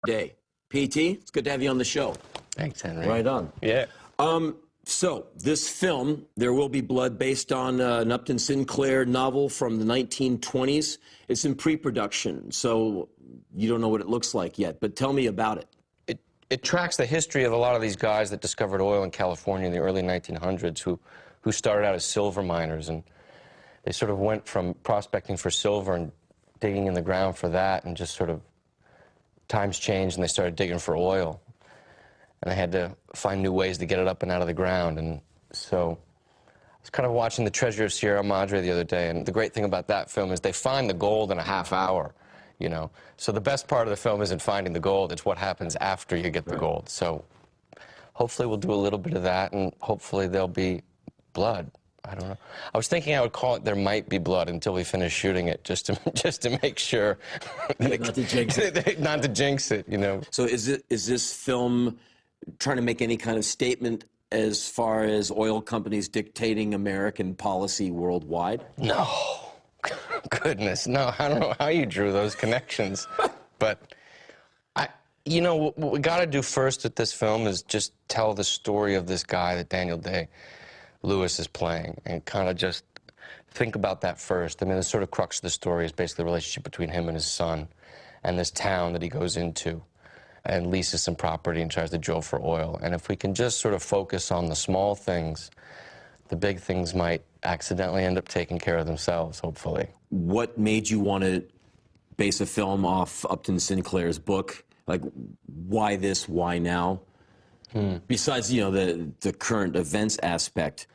Day. PT, it's good to have you on the show. Thanks, Henry. Right on. Yeah. So, this film, There Will Be Blood, based on an Upton Sinclair novel from the 1920s. It's in pre-production, so you don't know what it looks like yet, but tell me about it. It tracks the history of a lot of these guys that discovered oil in California in the early 1900s who started out as silver miners, and they sort of went from prospecting for silver and digging in the ground for that, and just sort of times changed and they started digging for oil. And they had to find new ways to get it up and out of the ground. And so I was kind of watching The Treasure of Sierra Madre the other day, and the great thing about that film is they find the gold in a half hour, you know. So the best part of the film isn't finding the gold, it's what happens after you get the gold. So hopefully we'll do a little bit of that, and hopefully there'll be blood. I don't know. I was thinking I would call it There Might Be Blood until we finish shooting it, just to make sure. Not to jinx it. Not to jinx it, you know. So is this film trying to make any kind of statement as far as oil companies dictating American policy worldwide? No. Goodness, no. I don't know how you drew those connections. But, you know, what we got to do first with this film is just tell the story of this guy that Daniel Day-Lewis is playing, and kind of just think about that first. I mean, the sort of crux of the story is basically the relationship between him and his son and this town that he goes into and leases some property and tries to drill for oil. And if we can just sort of focus on the small things, the big things might accidentally end up taking care of themselves, hopefully. What made you want to base a film off Upton Sinclair's book? Like, why this, why now? Besides, you know, the current events aspect.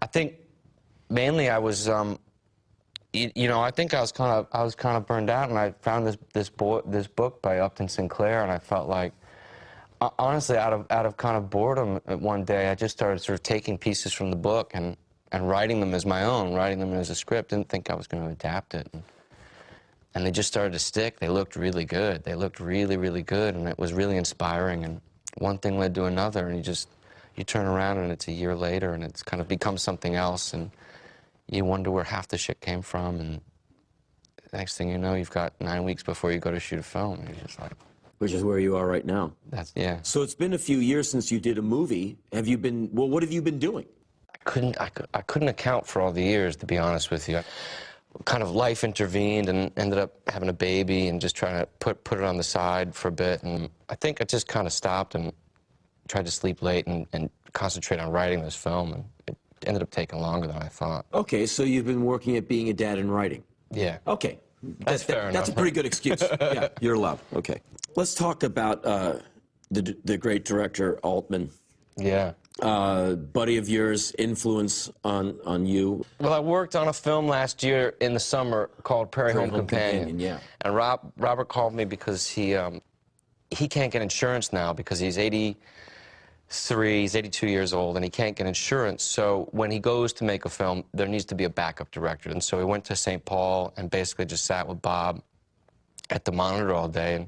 I think mainly I was, you know, I think I was kind of burned out, and I found this book by Upton Sinclair, and I felt like, honestly, out of kind of boredom, one day I just started sort of taking pieces from the book and writing them as my own, writing them as a script. Didn't think I was going to adapt it, and they just started to stick. They looked really good. They looked really, really good, and it was really inspiring. And one thing led to another, and you turn around and it's a year later, and it's kind of become something else, and you wonder where half the shit came from, and the next thing you know, you've got 9 weeks before you go to shoot a film, and you're just like... Which is where you are right now. Yeah. So it's been a few years since you did a movie. Have you been, well, what have you been doing? I couldn't account for all the years, to be honest with you. Kind of life intervened and ended up having a baby and just trying to put it on the side for a bit, and I think I just kind of stopped and tried to sleep late and concentrate on writing this film, and it ended up taking longer than I thought. Okay, so you've been working at being a dad and writing. Yeah. Okay. That's fair enough. That's a pretty good excuse. Yeah, you're allowed. Okay. Let's talk about the great director, Altman. Yeah. Buddy of yours, influence on you. Well, I worked on a film last year in the summer called Prairie Home Companion. Yeah. And Robert called me because he can't get insurance now because he's 83, he's 82 years old, and he can't get insurance. So when he goes to make a film, there needs to be a backup director. And so he went to St. Paul and basically just sat with Bob at the monitor all day and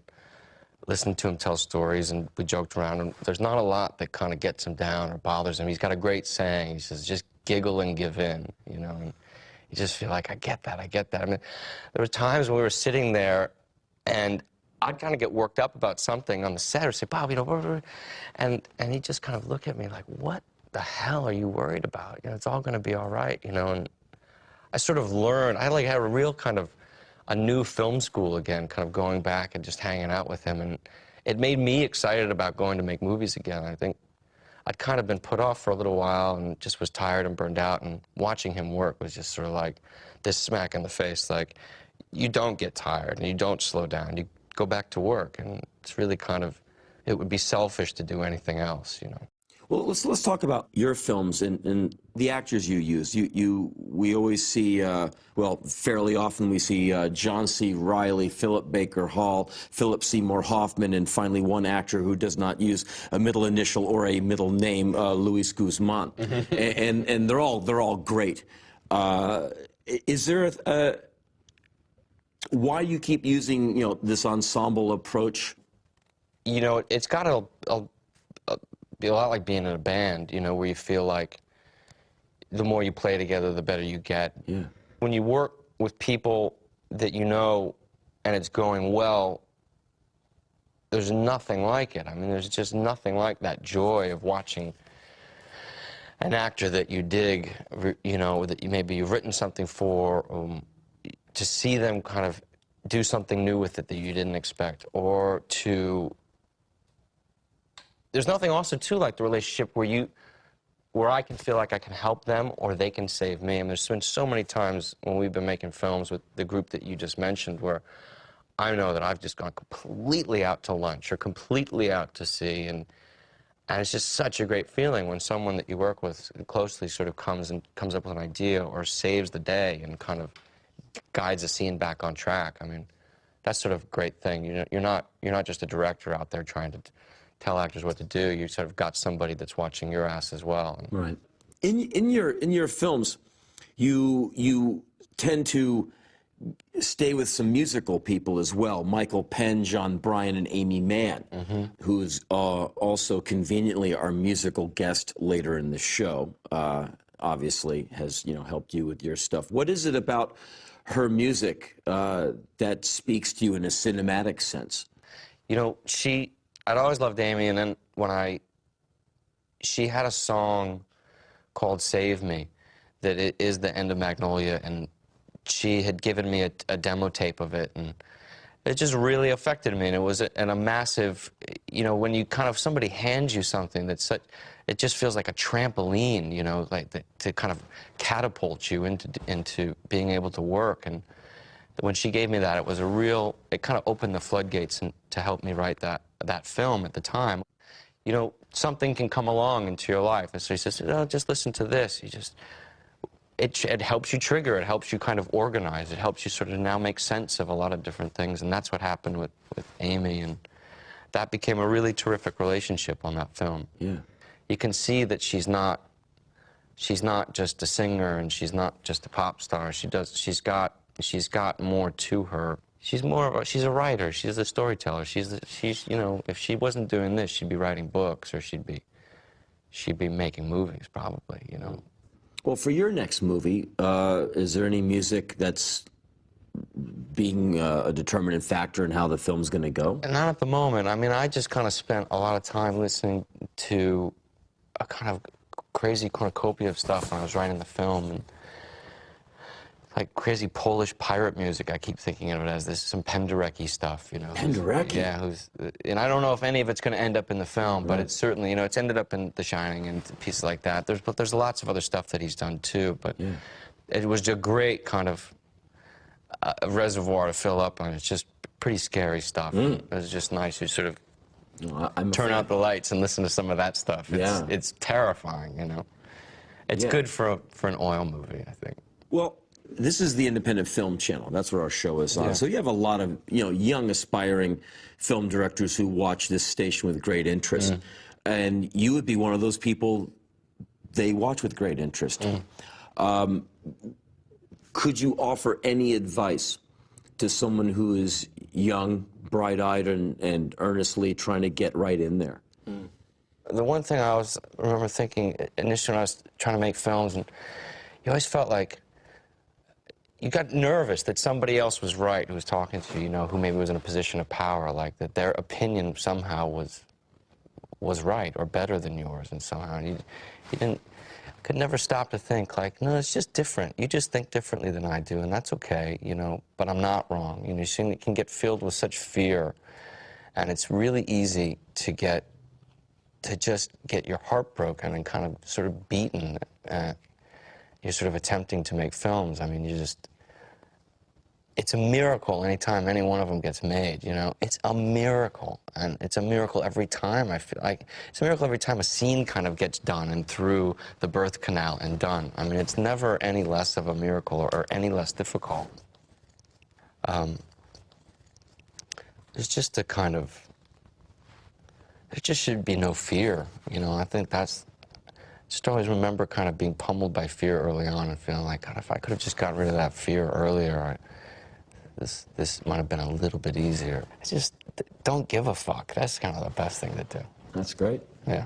listened to him tell stories, and we joked around. And there's not a lot that kind of gets him down or bothers him. He's got a great saying. He says, just giggle and give in, you know. And you just feel like, I get that, I get that. I mean, there were times when we were sitting there and I'd kind of get worked up about something on the set or say, Bob, you know, and he'd just kind of look at me like, what the hell are you worried about? You know, it's all going to be all right, you know. And I sort of learned, I like had a real kind of a new film school again, kind of going back and just hanging out with him, and it made me excited about going to make movies again. I think I'd kind of been put off for a little while and just was tired and burned out, and watching him work was just sort of like this smack in the face, like, you don't get tired and you don't slow down. You go back to work, and it's really kind of, it would be selfish to do anything else, you know. Well, let's talk about your films and the actors you use. We always see, well, fairly often we see John C. Reilly, Philip Baker Hall, Philip Seymour Hoffman, and finally one actor who does not use a middle initial or a middle name, Luis Guzman, and they're all great. Is there why do you keep using, you know, this ensemble approach? You know, it's got to be a lot like being in a band, you know, where you feel like the more you play together, the better you get. Yeah. When you work with people that you know and it's going well, there's nothing like it. I mean, there's just nothing like that joy of watching an actor that you dig, you know, that maybe you've written something for, to see them kind of do something new with it that you didn't expect, or to... There's nothing also, too, like the relationship where I can feel like I can help them or they can save me. I mean, there's been so many times when we've been making films with the group that you just mentioned where I know that I've just gone completely out to lunch or completely out to sea, and it's just such a great feeling when someone that you work with closely sort of comes up with an idea or saves the day and kind of guides a scene back on track. I mean, that's sort of a great thing. You're not just a director out there trying to tell actors what to do. You sort of got somebody that's watching your ass as well. Right. In your films, you tend to stay with some musical people as well. Michael Penn, John Bryan, and Amy Mann, who's also conveniently our musical guest later in the show. Obviously, has helped you with your stuff. What is it about her music that speaks to you in a cinematic sense? You know, I'd always loved Amy, and then she had a song called "Save Me" that it is the end of Magnolia, and she had given me a demo tape of it, and it just really affected me. And it was a massive, when you somebody hands you something that's such, it just feels like a trampoline, like to kind of catapult you into being able to work. And when she gave me that, it was it kind of opened the floodgates to help me write that film at the time. Something can come along into your life, and so she says, "Oh, just listen to this." It helps you trigger, it helps you kind of organize, it helps you sort of now make sense of a lot of different things, and that's what happened with Amy, and that became a really terrific relationship on that film. Yeah. You can see that she's not just a singer, and she's not just a pop star. She's got more to her. She's a writer, she's a storyteller. She's if she wasn't doing this, she'd be writing books, or she'd be making movies probably, Well, for your next movie, is there any music that's being a determinant factor in how the film's going to go? Not at the moment. I mean, I just kind of spent a lot of time listening to a kind of crazy cornucopia of stuff when I was writing the film, and like crazy Polish pirate music. I keep thinking of it as some Penderecki stuff, Penderecki? Yeah, and I don't know if any of it's going to end up in the film, but Right. it's certainly, it's ended up in The Shining and pieces like that. There's lots of other stuff that he's done too, but Yeah. it was a great kind of a reservoir to fill up on. It's just pretty scary stuff. It was just nice to sort of turn out the lights and listen to some of that stuff. It's terrifying, It's good for an oil movie, I think. Well, this is the Independent Film Channel. That's what our show is on. Yeah. So you have a lot of young, aspiring film directors who watch this station with great interest. And you would be one of those people they watch with great interest. Could you offer any advice to someone who is young, bright-eyed, and earnestly trying to get right in there? The one thing I remember thinking initially when I was trying to make films, and you always felt like you got nervous that somebody else was right who was talking to you, who maybe was in a position of power, like that their opinion somehow was right or better than yours, and somehow you could never stop to think like, no, it's just different. You just think differently than I do, and that's okay, but I'm not wrong. You can get filled with such fear, and it's really easy to just get your heart broken and kind of sort of beaten. You're sort of attempting to make films. I mean, it's a miracle anytime any one of them gets made, It's a miracle, and it's a miracle every time. I feel like it's a miracle every time a scene kind of gets done and through the birth canal and done. I mean, it's never any less of a miracle or any less difficult. There's just a kind of... There just should be no fear, I think that's... Just always remember kind of being pummeled by fear early on and feeling like, God, if I could have just got rid of that fear earlier, this might have been a little bit easier. Just don't give a fuck. That's kind of the best thing to do. That's great. Yeah.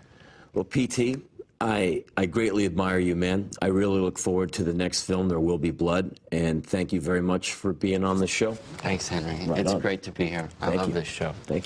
Well, P.T., I greatly admire you, man. I really look forward to the next film, There Will Be Blood, and thank you very much for being on the show. Thanks, Henry. Right It's on. great to be here. I love this show. Thank you.